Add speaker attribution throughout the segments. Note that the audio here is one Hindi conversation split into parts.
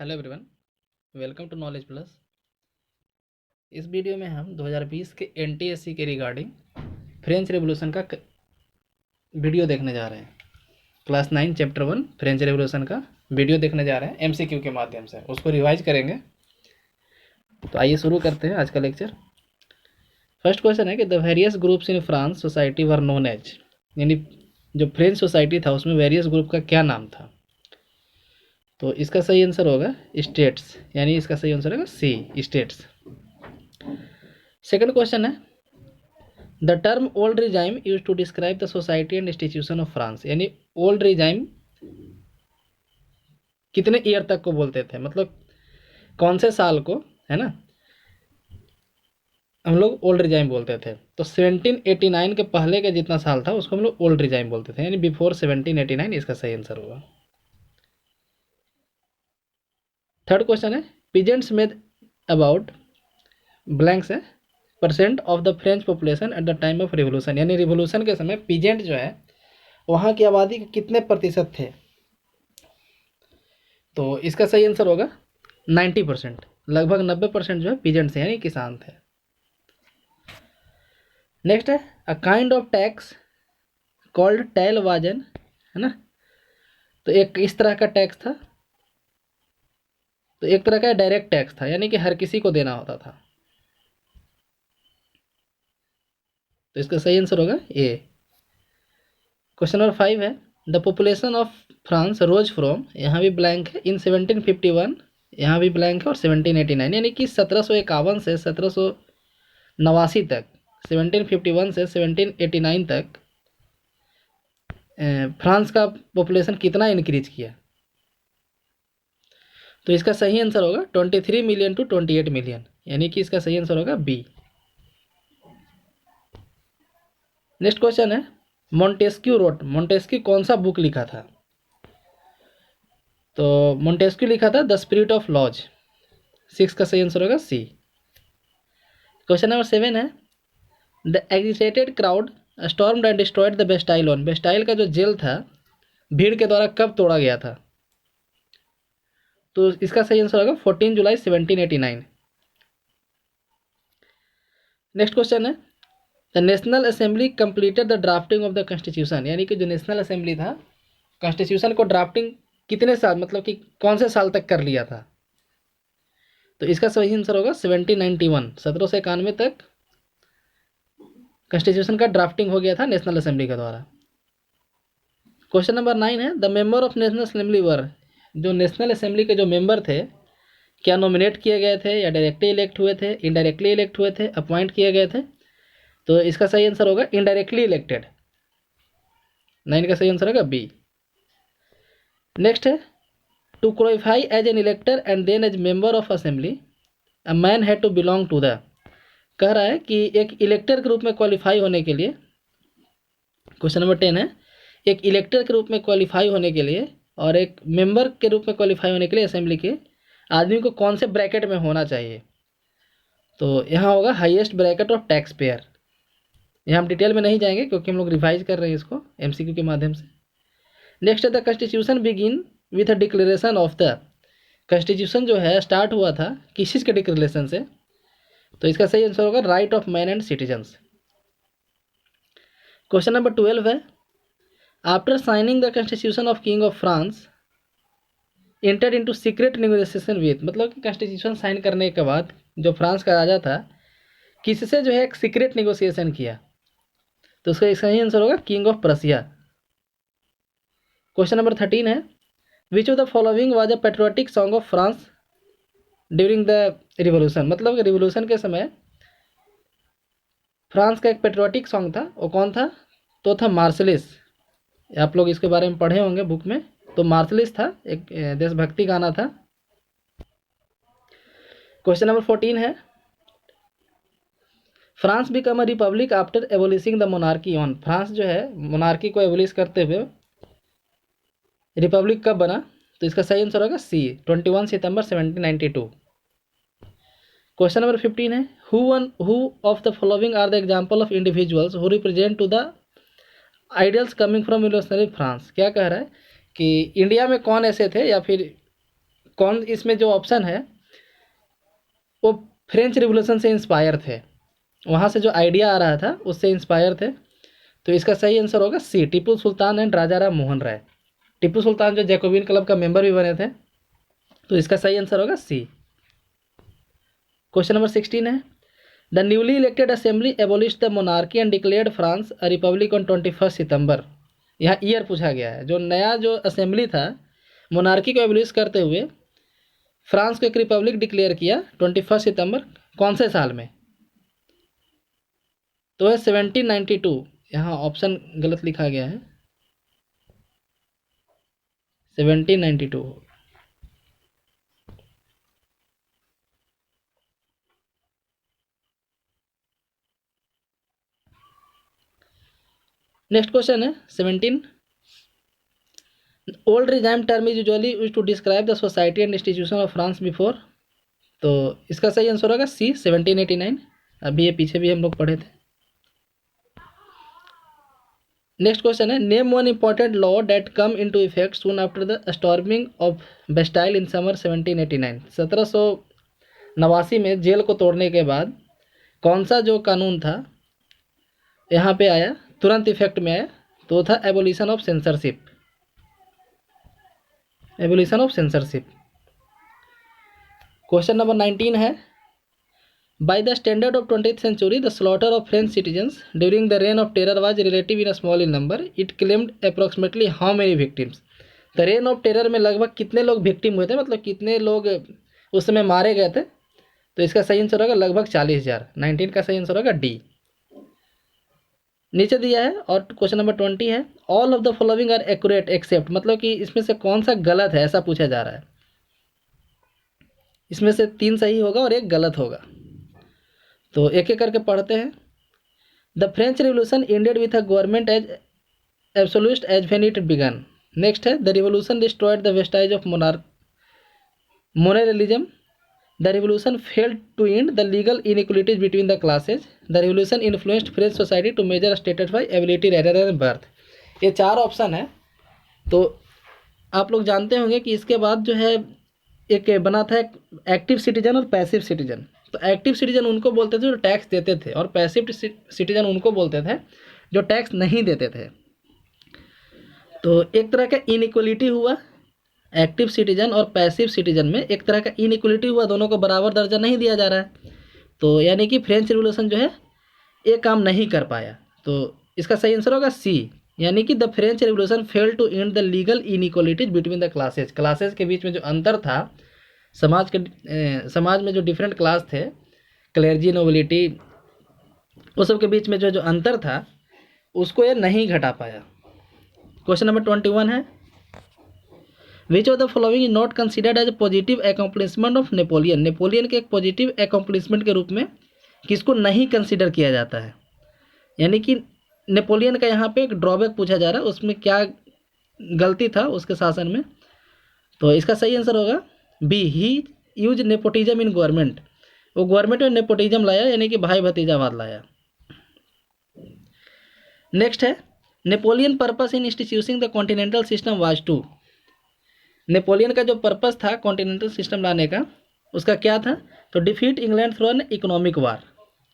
Speaker 1: Hello everyone, welcome to knowledge plus. इस वीडियो में हम 2020 के एनटीएससी के रिगार्डिंग फ्रेंच रेवोल्यूशन का वीडियो देखने जा रहे हैं। क्लास 9 चैप्टर 1 फ्रेंच रेवोल्यूशन का वीडियो देखने जा रहे हैं एमसीक्यू के माध्यम से, उसको रिवाइज करेंगे। तो आइए शुरू करते हैं आज का लेक्चर। फर्स्ट क्वेश्चन है कि the various groups in France society were known as, यानी जो फ्रेंच सोसाइटी था उसमें वेरियस ग्रुप का क्या नाम था। तो इसका सही आंसर होगा स्टेट्स, यानी इसका सही आंसर होगा सी, स्टेट्स। सेकंड क्वेश्चन है the term old regime use to describe the society and institution of France, यानी ओल्ड रिजाइम कितने ईयर तक को बोलते थे, मतलब कौन से साल को, है ना, हम लोग ओल्ड रिजाइम बोलते थे। तो 1789 के पहले का जितना साल था उसको हम लोग ओल्ड रिजाइम बोलते थे, यानी बिफोर 1789 इसका सही आंसर होगा। थर्ड क्वेश्चन है पीजेंट्स मेड अबाउट ब्लैंक्स है percent of the French population at the time of revolution, यानी रिवोल्यूशन के समय पीजेंट जो है वहाँ की आबादी के कितने प्रतिशत थे। तो इसका सही आंसर होगा 90%, लगभग 90% जो है पीजेंट थे, यानी किसान थे। नेक्स्ट है a kind of tax called taille वाजन, है ना। तो एक इस तरह का टैक्स था, तो एक तरह का डायरेक्ट टैक्स था, यानी कि हर किसी को देना होता था। तो इसका सही आंसर होगा ए। क्वेश्चन नंबर 5 है the population of France rose from, यहाँ भी ब्लैंक है, इन 1751, यहाँ भी ब्लैंक है, और 1789, यानी कि 1751 से 1789 तक, 1751 से 1789 तक फ्रांस का पॉपुलेशन कितना इंक्रीज किया। तो इसका सही आंसर होगा 23 मिलियन टू 28 मिलियन, यानी कि इसका सही आंसर होगा बी। नेक्स्ट क्वेश्चन है मोंटेस्क्यू रोट, मोंटेस्क्यू कौन सा बुक लिखा था। तो मोंटेस्क्यू लिखा था द स्पिरिट ऑफ लॉज, 6 का सही आंसर होगा सी। क्वेश्चन नंबर 7 है the agitated crowd stormed and destroyed the Bastille on, Bastille का जो जेल था भीड़ के द्वारा कब तोड़ा गया था। तो इसका सही आंसर होगा 14 जुलाई 1789। नेक्स्ट क्वेश्चन है the national assembly completed the drafting of the constitution, यानी कि जो नेशनल असेंबली था कॉन्स्टिट्यूशन को ड्राफ्टिंग कितने साल, मतलब कि कौन से साल तक कर लिया था। तो इसका सही आंसर होगा 1791, 1791 तक कॉन्स्टिट्यूशन का ड्राफ्टिंग हो गया था नेशनल असेंबली के द्वारा। क्वेश्चन नंबर 9 है the member of national assembly were, जो नेशनल असेंबली के जो मेंबर थे क्या नॉमिनेट किए गए थे या डायरेक्टली इलेक्ट हुए थे, इनडायरेक्टली इलेक्ट हुए थे, अपॉइंट किए गए थे। तो इसका सही आंसर होगा इनडायरेक्टली इलेक्टेड, 9 का सही आंसर होगा बी। नेक्स्ट है to qualify as an elector and then as member of assembly a man had to belong to the, कह रहा है कि एक इलेक्टर के रूप में क्वालिफाई होने के लिए, क्वेश्चन नंबर 10 है एक इलेक्टर के रूप में क्वालिफाई होने के लिए और एक मेंबर के रूप में क्वालिफाई होने के लिए असेंबली के आदमी को कौन से ब्रैकेट में होना चाहिए। तो यहाँ होगा highest bracket of tax payer. यहाँ हम डिटेल में नहीं जाएंगे क्योंकि हम लोग रिवाइज कर रहे हैं इसको एमसीक्यू के माध्यम से। नेक्स्ट है the constitution begin with a declaration of the, constitution जो है स्टार्ट हुआ था किस चीज़ के डिक्लेरेशन से। तो इसका सही आंसर होगा right of man and citizens. Question number 12 है after signing the constitution of king of France inter into secret negotiation with, मतलब कि कॉन्स्टिट्यूशन साइन करने के बाद जो फ्रांस का राजा था किससे जो है एक सीक्रेट नेगोशिएशन किया। तो उसका सही आंसर होगा किंग ऑफ प्रसिया। क्वेश्चन नंबर 13 है which of the following was a patriotic song of France during the revolution, मतलब कि रिवोल्यूशन के समय फ्रांस का एक पेट्रियोटिक सॉन्ग था, वो कौन था। तो था मार्शलिस, आप लोग इसके बारे में पढ़े होंगे बुक में। तो मार्शलिस था, एक देशभक्ति गाना था। क्वेश्चन नंबर 14 है France become a republic after abolishing the monarchy on, France जो है मोनार्की को एबोलिश करते हुए रिपब्लिक कब बना। तो इसका सही आंसर होगा सी 21 सितंबर 1792। क्वेश्चन नंबर 15 है who of the following are the example of individuals who represent to the ideals coming from revolutionary France, क्या कह रहा है कि इंडिया में कौन ऐसे थे या फिर कौन इसमें जो ऑप्शन है वो फ्रेंच रिवॉल्यूशन से इंस्पायर थे, वहाँ से जो आइडिया आ रहा था उससे इंस्पायर थे। तो इसका सही आंसर होगा सी, टीपू सुल्तान एंड राजा राम मोहन राय। टीपू सुल्तान जो जैकोबिन क्लब का मेंबर भी बने थे, तो इसका सही आंसर होगा सी। क्वेश्चन नंबर 16 है, the newly elected assembly abolish the monarchy and declared France a republic on 21 सितंबर। यहाँ ईयर पूछा गया है, जो नया जो असेंबली था मोनार्की को एबोलिश करते हुए फ्रांस को एक रिपब्लिक डिक्लेयर किया 21 सितंबर कौन से साल में? तो है 1792। यहाँ ऑप्शन गलत लिखा गया है, 1792। नेक्स्ट क्वेश्चन है 17, old regime term is usually use to describe the society and institution of France before. तो इसका सही आंसर होगा सी, 1789। अभी ये पीछे भी हम लोग पढ़े थे। नेक्स्ट क्वेश्चन है, name one important law that came into effect soon after the storming of Bastille in summer 1789। 1789 में जेल को तोड़ने के बाद कौन सा जो कानून था यहाँ पे आया, तुरंत इफेक्ट में आया? तो था abolition of censorship, abolition of censorship. Question number 19 है, by the standard of 20th century the slaughter of French citizens during the reign of terror was relative in a small in number, it claimed approximately how many victims. The reign of terror में लगभग कितने लोग विक्टिम हुए थे, मतलब कितने लोग उस समय मारे गए थे? तो इसका सही आंसर होगा लगभग 40,000। 19 का सही आंसर होगा डी। नीचे दिया है और क्वेश्चन नंबर 20 है, all of the following are accurate except, मतलब कि इसमें से कौन सा गलत है ऐसा पूछा जा रहा है। इसमें से 3 सही होगा और 1 गलत होगा। तो एक एक करके पढ़ते हैं। The French revolution ended with a government as absolute as when it began. Next है, the revolution destroyed the vestiges of monarchism. The revolution failed to end the legal inequalities between the classes. The revolution influenced French society to measure status by ability rather than birth. ये 4 ऑप्शन है। तो आप लोग जानते होंगे कि इसके बाद जो है एक बना था एक्टिव सिटीजन और पैसिव सिटीजन। तो एक्टिव सिटीजन उनको बोलते थे जो टैक्स देते थे, और पैसिव सिटीजन उनको बोलते थे जो टैक्स नहीं देते थे। तो एक तरह का इनइक्वलिटी हुआ एक्टिव सिटीजन और पैसिव सिटीजन में, एक तरह का इनइक्वलिटी हुआ, दोनों को बराबर दर्जा नहीं दिया जा रहा है। तो यानी कि फ्रेंच रिवोल्यूशन जो है ये काम नहीं कर पाया। तो इसका सही आंसर होगा सी, यानी कि the French revolution fail to end the legal inequalities between the classes. Classes के बीच में जो अंतर था, समाज में जो डिफरेंट क्लास थे, क्लेर्जी, नोबिलिटी, उस सब के बीच में जो अंतर था उसको ये नहीं घटा पाया। क्वेश्चन नंबर 21 है, which of the following is not considered as positive accomplishment of Napoleon. Napoleon के एक पॉजिटिव अकम्पलिशमेंट के रूप में किसको नहीं कंसिडर किया जाता है? यानी कि नेपोलियन का यहाँ पे एक ड्रॉबैक पूछा जा रहा है, उसमें क्या गलती था उसके शासन में। तो इसका सही आंसर होगा B, he use nepotism in government. वो गवर्नमेंट में नेपोटिज्म लाया, यानी कि भाई भतीजावाद लाया। नेक्स्ट है, Napoleon purpose in instituting the continental system was to. Napoleon का जो पर्पस था कॉन्टिनेंटल सिस्टम लाने का, उसका क्या था? तो defeat England through an economic war.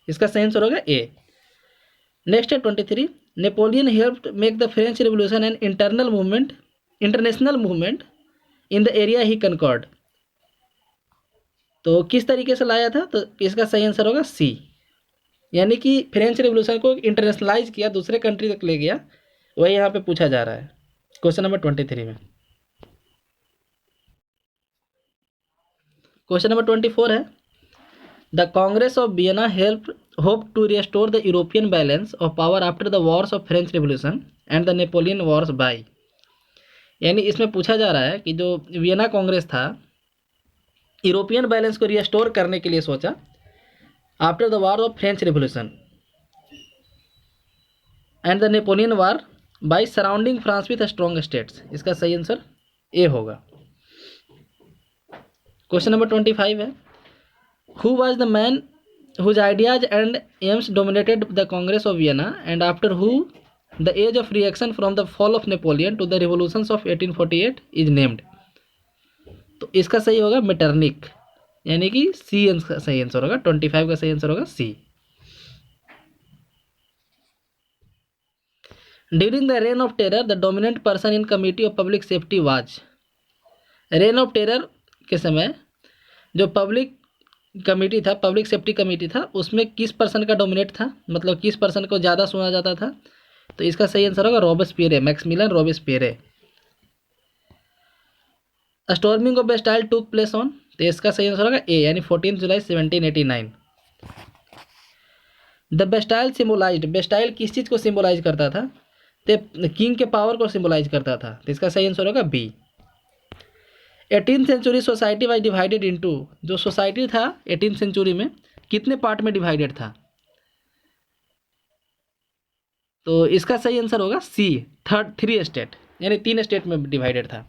Speaker 1: इसका सही आंसर होगा ए। नेक्स्ट है 23, Napoleon helped make the French revolution an international movement in the area he conquered. तो किस तरीके से लाया था? तो इसका सही आंसर होगा सी, यानी कि फ्रेंच रिवोल्यूशन को इंटरनेशनलाइज किया, दूसरे कंट्री तक ले गया। वही यहाँ पे पूछा जा रहा है क्वेश्चन नंबर 23 में। क्वेश्चन नंबर 24 है, the congress of Vienna hope to restore the European balance of power after the wars of French revolution and the Napoleon wars by. यानी इसमें पूछा जा रहा है कि जो वियना कांग्रेस था यूरोपियन बैलेंस को रिस्टोर करने के लिए सोचा after the war of French revolution and the Napoleon war by surrounding France with strong states. इसका सही आंसर ए होगा। क्वेश्चन नंबर 25 है, who was the man whose ideas and aims dominated the congress of Vienna and after who the age of reaction from the fall of Napoleon to the revolutions of 1848 is named. तो इसका सही होगा मेटरनिक, यानी कि सी का सही आंसर होगा, 25 का सही आंसर होगा C. During the reign of terror the dominant person in committee of public safety was. Reign of terror के समय जो पब्लिक कमेटी था, पब्लिक सेफ्टी कमेटी था, उसमें किस पर्सन का डोमिनेट था, मतलब किस पर्सन को ज़्यादा सुना जाता था? तो इसका सही आंसर होगा Robespierre, Maximilien Robespierre. Storming of Bastille took place on, तो इसका सही आंसर होगा ए, यानी 14 जुलाई 1789। द बेस्टाइल सिम्बोलाइज्ड, बेस्टाइल किस चीज़ को सिम्बोलाइज करता था? तो किंग के पावर को सिम्बोलाइज करता था, तो इसका सही आंसर होगा B. 18th century society was divided into, जो सोसाइटी था 18th सेंचुरी में कितने पार्ट में डिवाइडेड था? तो इसका सही आंसर होगा सी, 3 स्टेट, यानी 3 स्टेट में डिवाइडेड था।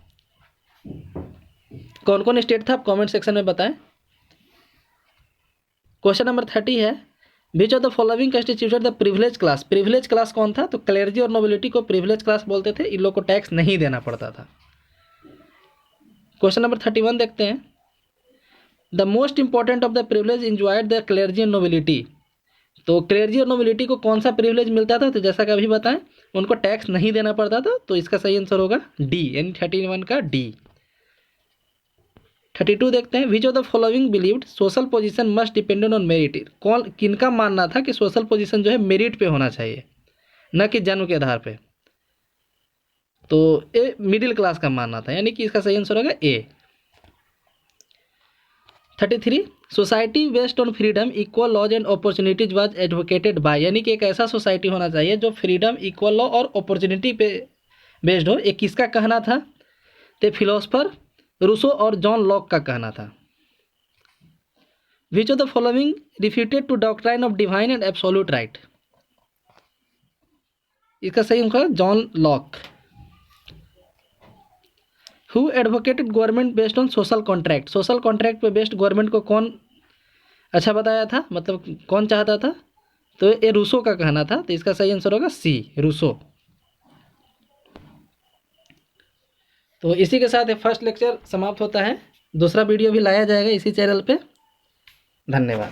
Speaker 1: कौन कौन स्टेट था आप कमेंट सेक्शन में बताएं। क्वेश्चन नंबर 30 है, which of the following constituted the privilege class. Privilege class कौन था? तो क्लेर्जी और नोबिलिटी को प्रिविलेज क्लास बोलते थे, इन लोग को टैक्स नहीं देना पड़ता था। क्वेश्चन नंबर 31 देखते हैं, the most important of the privilege enjoyed the clergy and nobility. तो क्लेर्जी और नोबिलिटी को कौन सा प्रिविलेज मिलता था? तो जैसा कि अभी बताएं, उनको टैक्स नहीं देना पड़ता था, तो इसका सही आंसर होगा डी, यानी 31 का डी। 32 देखते हैं, विच of the following believed social position must dependent on merit. कौन किनका मानना था कि सोशल पोजीशन जो है मेरिट पे होना चाहिए, न कि जन्म के आधार पे? तो ए मिडिल क्लास का मानना था, यानी कि इसका सही आंसर होगा A. 33, society based on freedom equal laws and opportunities was advocated by, यानी कि एक ऐसा सोसाइटी होना चाहिए जो फ्रीडम, इक्वल लॉ और अपॉर्चुनिटी पे बेस्ड हो। एक किसका कहना था? तो फिलोसफर रूसो और जॉन लॉक का कहना था। Which of the following refuted to doctrine of divine and absolute right. इसका सही होगा John Locke. Who advocated government based on social contract, social contract पे बेस्ड गवर्नमेंट को कौन अच्छा बताया था, मतलब कौन चाहता था? तो ये रूसो का कहना था, तो इसका सही आंसर होगा सी, रूसो। तो इसी के साथ ये फर्स्ट लेक्चर समाप्त होता है। दूसरा वीडियो भी लाया जाएगा इसी चैनल पे। धन्यवाद।